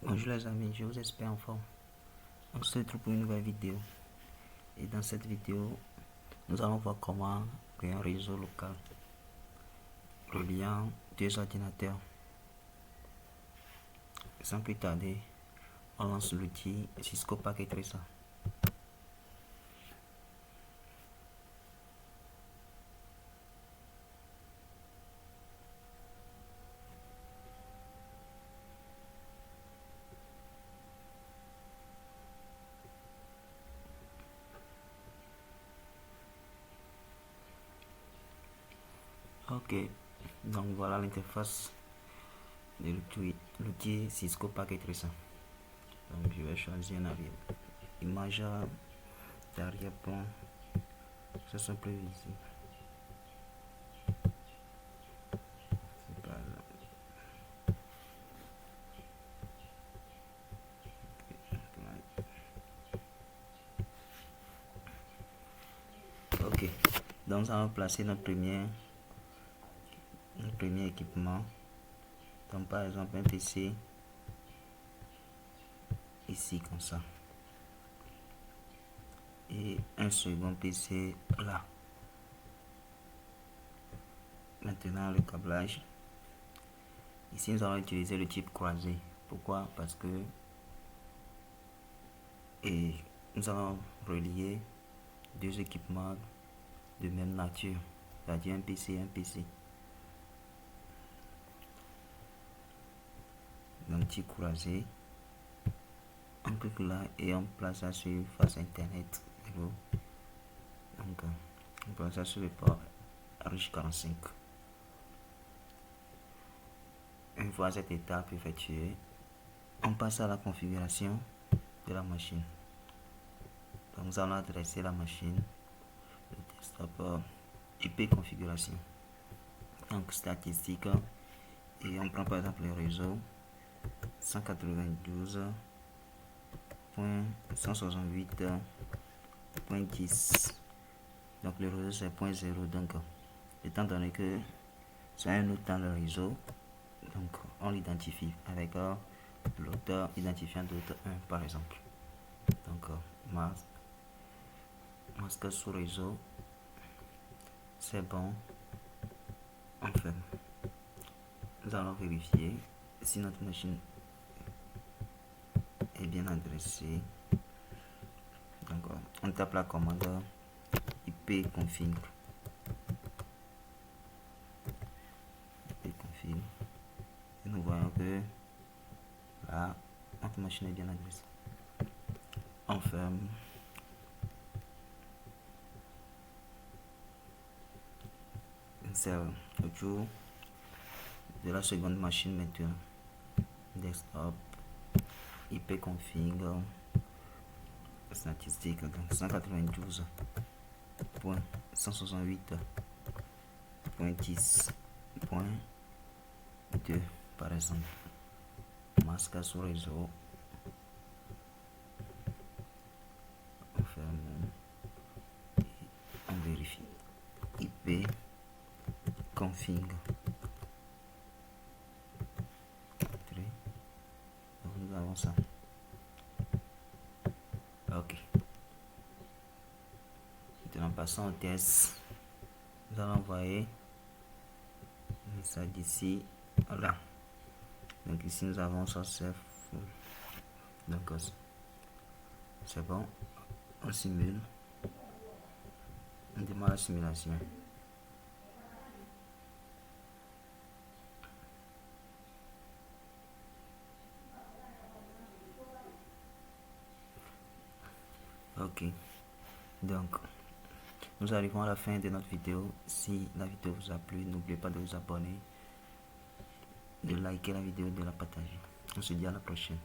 Bonjour les amis, je vous espère en forme. On se retrouve pour une nouvelle vidéo. Et dans cette vidéo, nous allons voir comment créer un réseau local reliant deux ordinateurs. Sans plus tarder, on lance l'outil Cisco Packet Tracer. Ok, donc voilà l'interface de l'outil Cisco Packet Tracer. Donc je vais choisir une image d'arrière-plan, ça sont plus visible. Ok, donc on va placer notre premier équipement. Donc par exemple un PC ici comme ça et un second PC là. Maintenant le câblage, ici nous allons utiliser le type croisé. Pourquoi? Parce que nous allons relier deux équipements de même nature, c'est-à-dire un PC et un PC. Donc type croisé, on clique là et on place ça sur face internet. Donc on place ça sur le port RH45. Une fois cette étape effectuée, on passe à la configuration de la machine. Donc nous allons adresser la machine, le desktop IP configuration. Donc statistique, et on prend par exemple le réseau 192.168.10. donc le réseau c'est 0.0. donc étant donné que c'est un nœud dans le réseau, donc on l'identifie avec l'auteur identifiant d'autre 1 par exemple. Donc masque sous réseau, c'est bon, on ferme. Nous allons vérifier si notre machine est bien adressée. Donc on tape la commande ipconfig. Et nous voyons que là notre machine est bien adressée. On ferme. C'est autour de la seconde machine maintenant. Desktop, ipconfig, statistique, donc 192.168.10.2 par exemple. Masque sous réseau. On ferme et on vérifie. IP config. Donc nous avons ça. Ok. Maintenant passons au test. Nous allons envoyer ça d'ici là. Donc ici nous avons ça c'est full. Donc c'est bon. On simule. On démarre la simulation. Ok, donc nous arrivons à la fin de notre vidéo. Si la vidéo vous a plu, n'oubliez pas de vous abonner, de liker la vidéo, de la partager. On se dit à la prochaine.